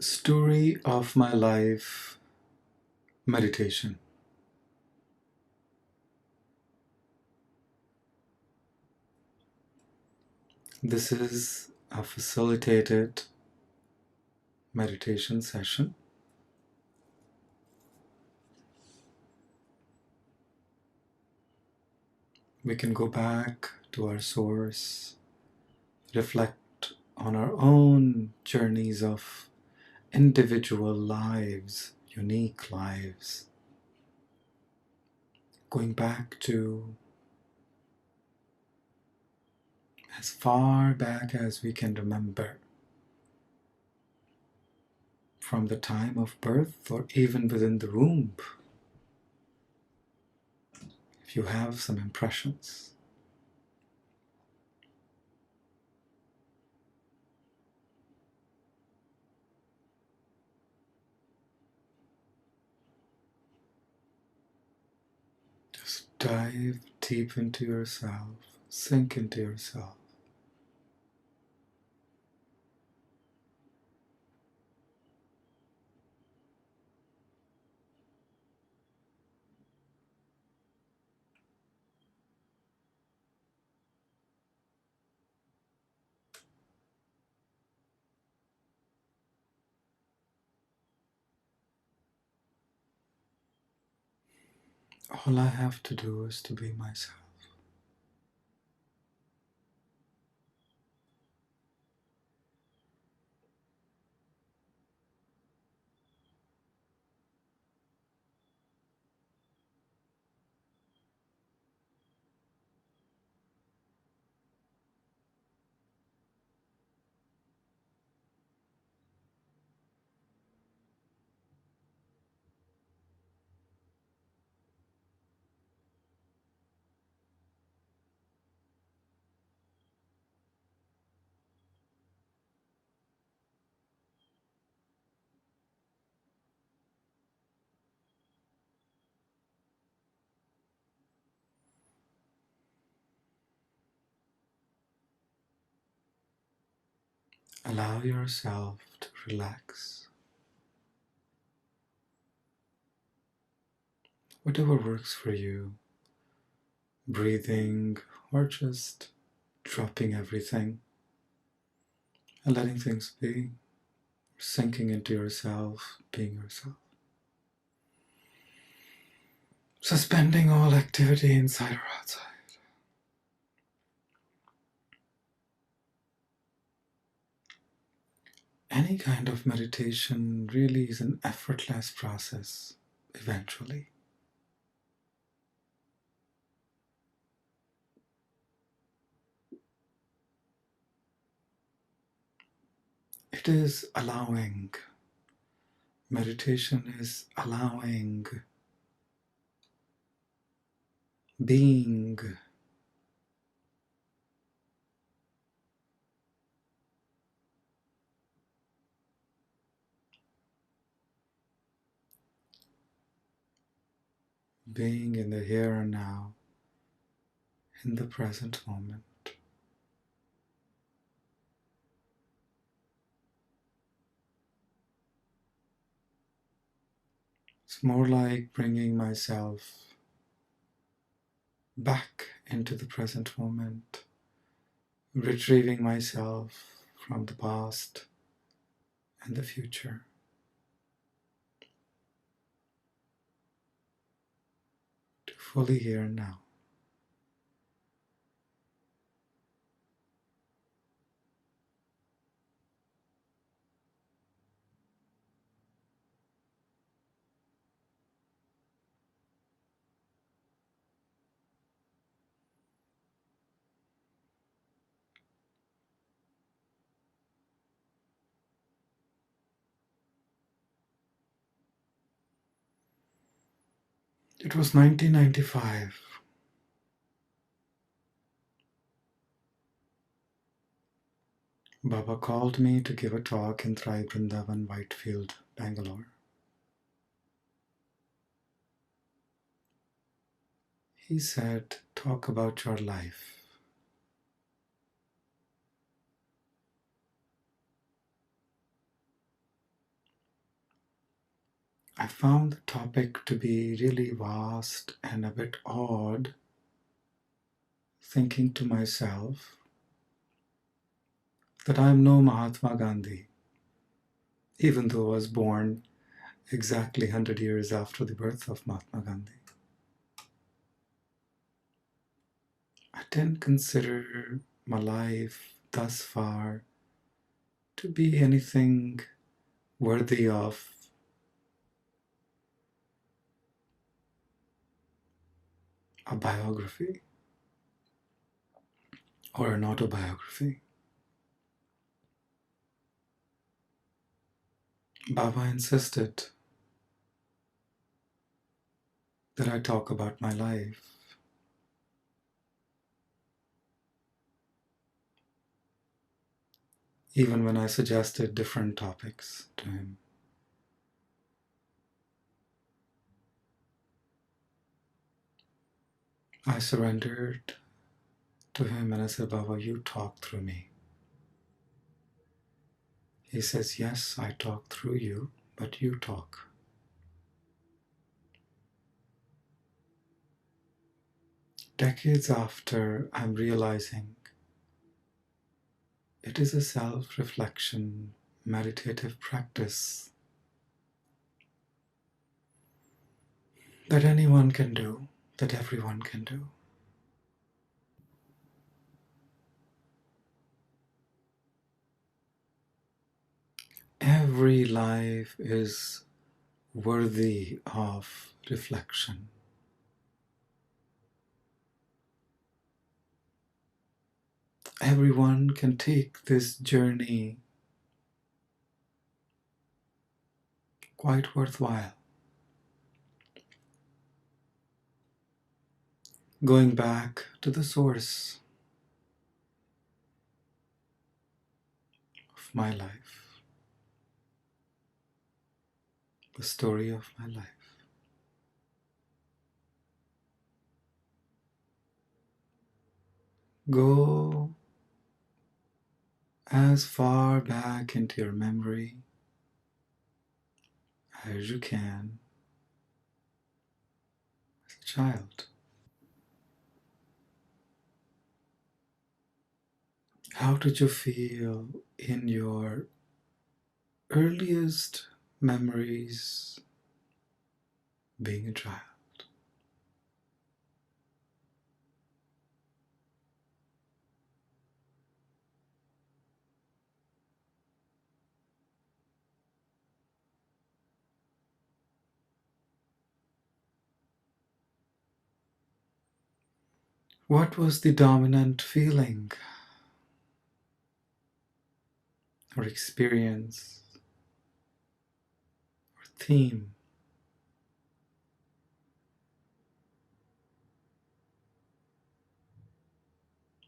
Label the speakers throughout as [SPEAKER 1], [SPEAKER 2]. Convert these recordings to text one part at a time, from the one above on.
[SPEAKER 1] Story of my life meditation. This is a facilitated meditation session. We can go back to our source, reflect on our own journeys of individual lives, unique lives, going back to as far back as we can remember, from the time of birth or even within the womb. If you have some impressions, just dive deep into yourself, sink into yourself. All I have to do is to be myself. Allow yourself to relax. Whatever works for you, breathing or just dropping everything and letting things be, sinking into yourself, being yourself. Suspending all activity inside or outside. Any kind of meditation really is an effortless process, eventually. It is allowing. Meditation is allowing, being. Being in the here and now, in the present moment. It's more like bringing myself back into the present moment, retrieving myself from the past and the future, to fully here and now. It was 1995. Baba called me to give a talk in Thrive Vrindavan, Whitefield, Bangalore. He said, talk about your life. I found the topic to be really vast and a bit odd, thinking to myself that I am no Mahatma Gandhi, even though I was born exactly 100 years after the birth of Mahatma Gandhi. I didn't consider my life thus far to be anything worthy of a biography or an autobiography. Baba insisted that I talk about my life. Even when I suggested different topics to him. I surrendered to him and I said, Baba, you talk through me. He says, yes, I talk through you, but you talk. Decades after, I'm realizing it is a self-reflection, meditative practice that anyone can do, that everyone can do. Every life is worthy of reflection. Everyone can take this journey quite worthwhile. Going back to the source of my life, the story of my life. Go as far back into your memory as you can as a child. How did you feel in your earliest memories being a child? What was the dominant feeling or experience or theme?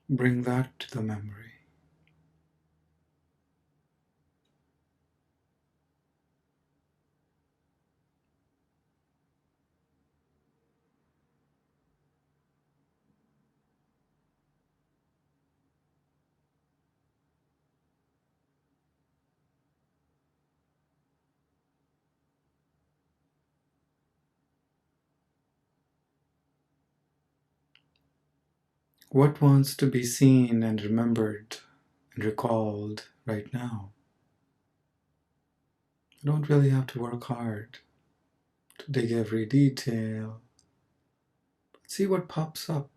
[SPEAKER 1] Bring that to the memory. What wants to be seen and remembered and recalled right now? You don't really have to work hard to dig every detail. But see what pops up,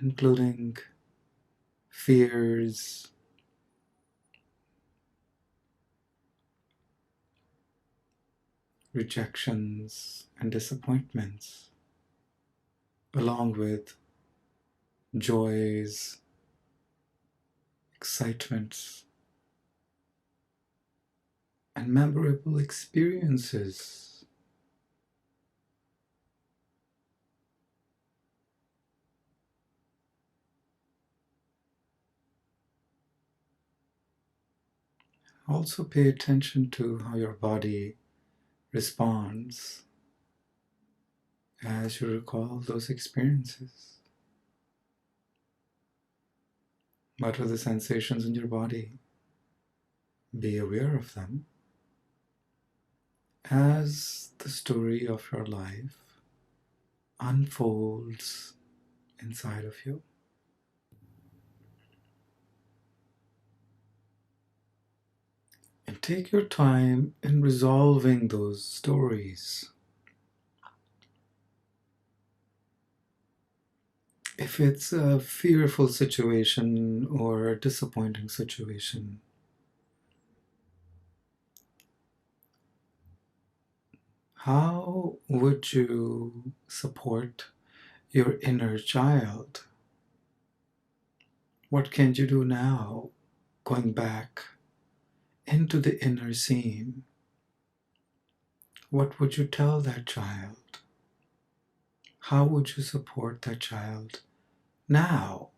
[SPEAKER 1] including fears, rejections, and disappointments, along with joys, excitements, and memorable experiences. Also pay attention to how your body responds as you recall those experiences. What are the sensations in your body? Be aware of them as the story of your life unfolds inside of you. And take your time in resolving those stories. If it's a fearful situation or a disappointing situation, how would you support your inner child? What can you do now, going back into the inner scene? What would you tell that child? How would you support that child now?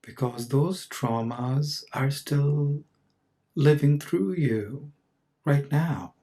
[SPEAKER 1] Because those traumas are still living through you right now.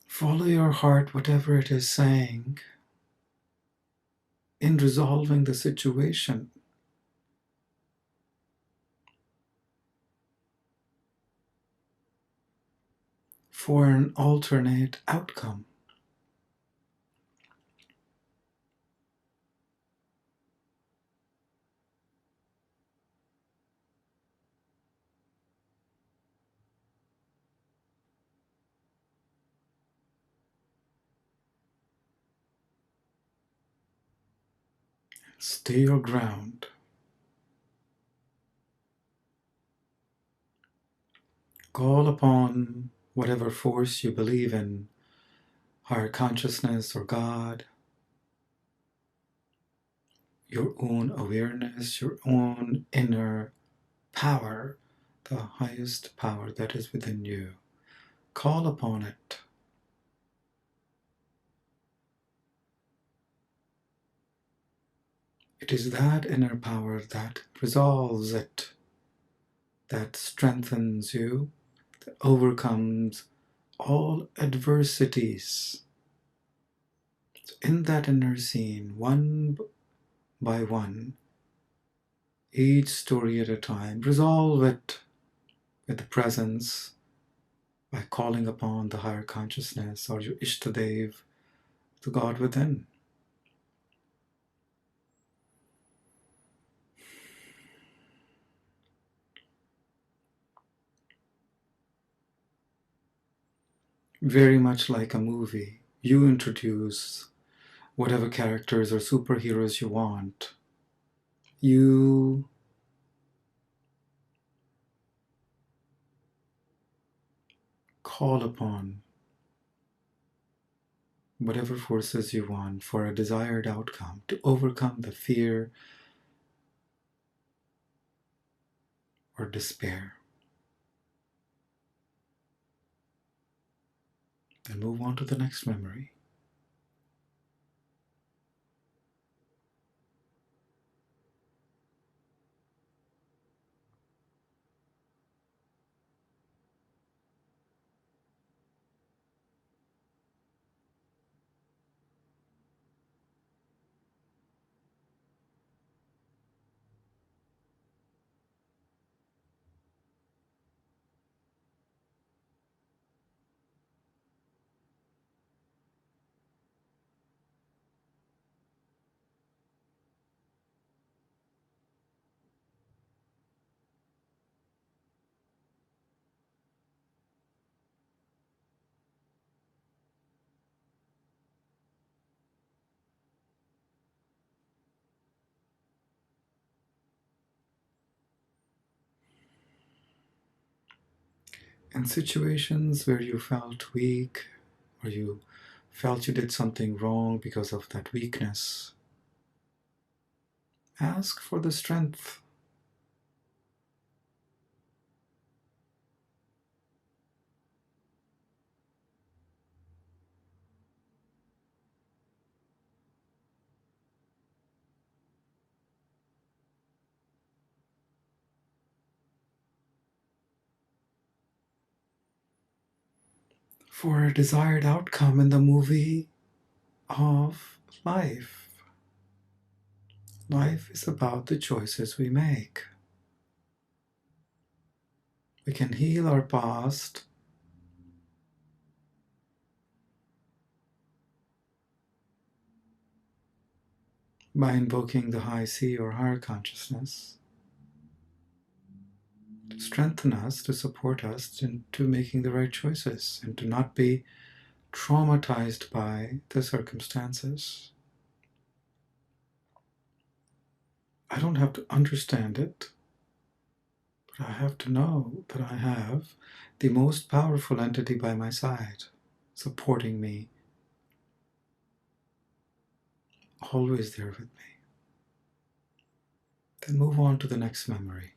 [SPEAKER 1] Follow your heart, whatever it is saying, in resolving the situation. For an alternate outcome. Stay your ground. Call upon whatever force you believe in, higher consciousness or God, your own awareness, your own inner power, the highest power that is within you. Call upon it. It is that inner power that resolves it, that strengthens you, that overcomes all adversities. So in that inner scene, one by one, each story at a time, resolve it with the presence by calling upon the higher consciousness or your Ishtadev, the God within. Very much like a movie, you introduce whatever characters or superheroes you want. You call upon whatever forces you want for a desired outcome to overcome the fear or despair. Then move on to the next memory. In situations where you felt weak or you felt you did something wrong because of that weakness, Ask for the strength. For a desired outcome in the movie of life. Life is about the choices we make. We can heal our past by invoking the high C or higher consciousness to strengthen us, to support us into making the right choices and to not be traumatized by the circumstances. I don't have to understand it, but I have to know that I have the most powerful entity by my side, supporting me, always there with me. Then move on to the next memory.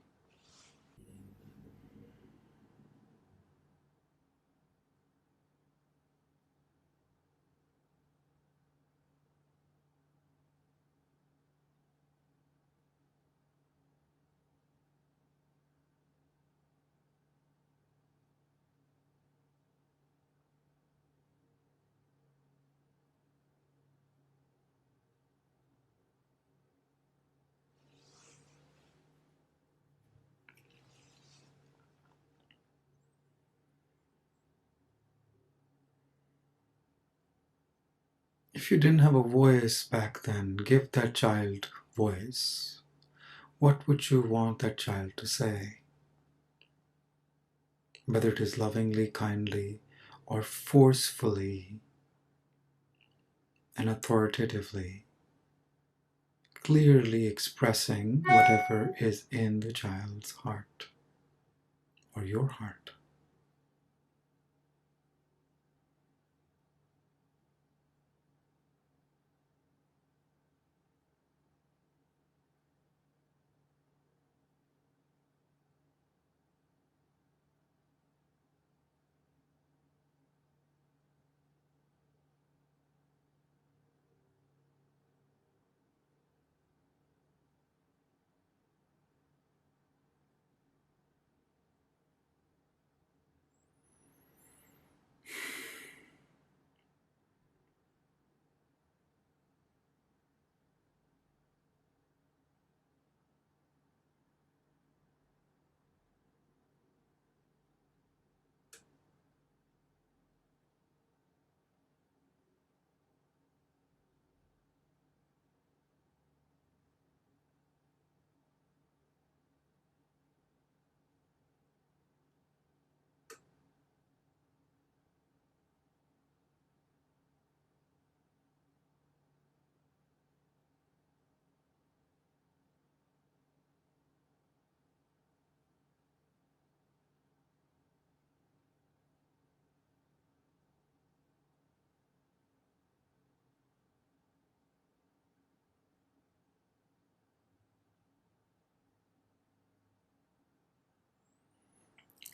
[SPEAKER 1] If you didn't have a voice back then, give that child voice. What would you want that child to say? Whether it is lovingly, kindly, or forcefully and authoritatively, clearly expressing whatever is in the child's heart or your heart.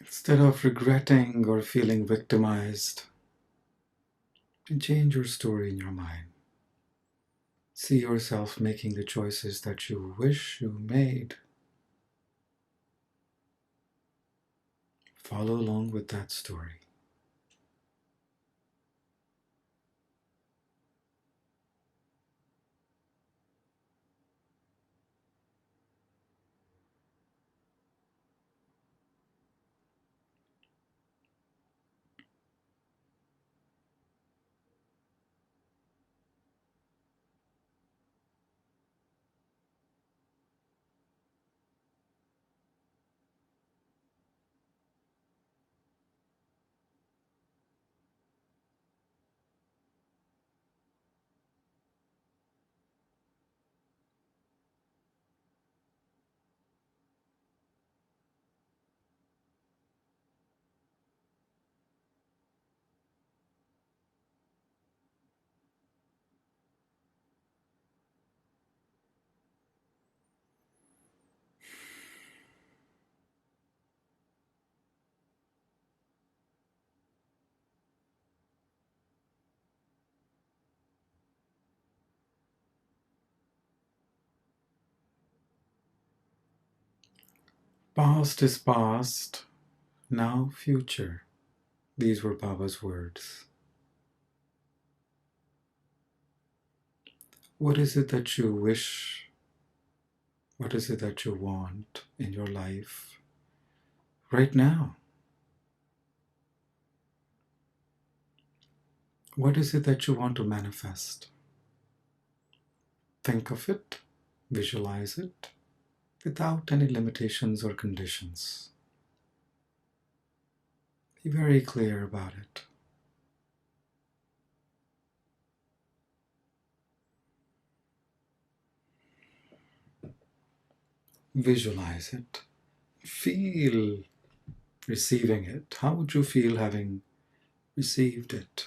[SPEAKER 1] Instead of regretting or feeling victimized, change your story in your mind. See yourself making the choices that you wish you made. Follow along with that story. Past is past, now future. These were Baba's words. What is it that you wish? What is it that you want in your life right now? What is it that you want to manifest? Think of it, visualize it, without any limitations or conditions. Be very clear about it. Visualize it. Feel receiving it. How would you feel having received it?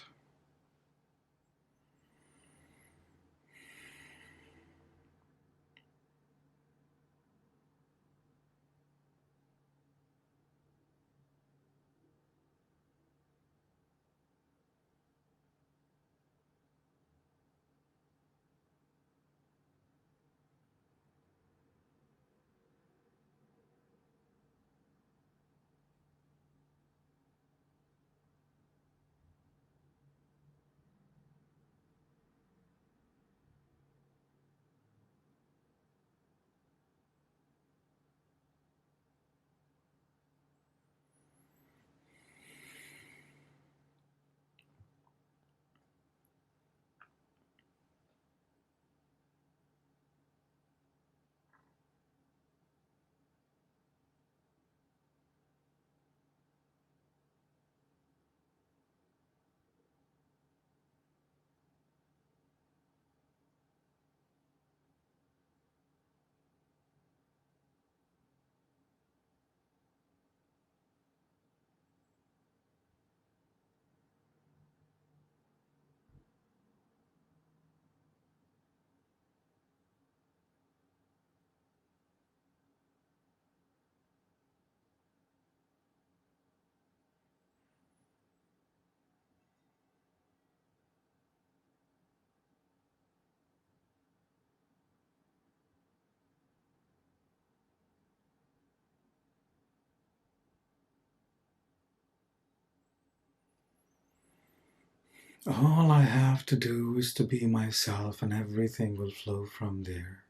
[SPEAKER 1] All I have to do is to be myself, and everything will flow from there.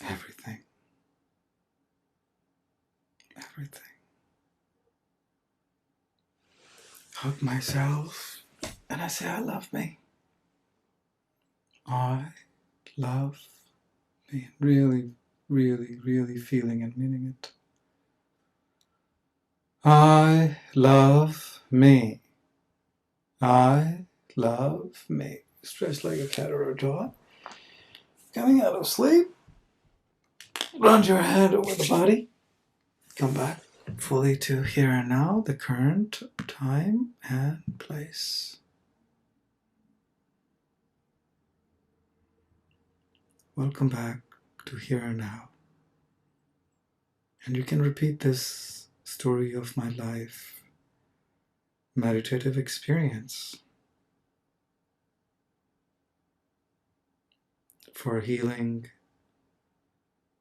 [SPEAKER 1] Everything. Everything. Hug myself, and I say, I love me. I love me. Really, really, really feeling and meaning it. I love me. I love me. Stretch like a cat or a dog. Coming out of sleep. Round your head over the body. Come back fully to here and now, the current time and place. Welcome back to here and now. And you can repeat this story of my life, meditative experience for healing,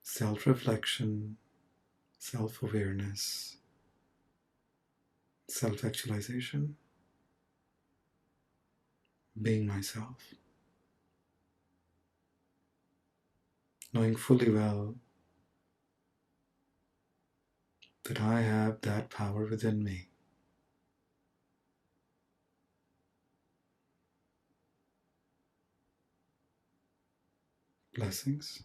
[SPEAKER 1] self-reflection, self-awareness, self-actualization, being myself, knowing fully well that I have that power within me. Blessings.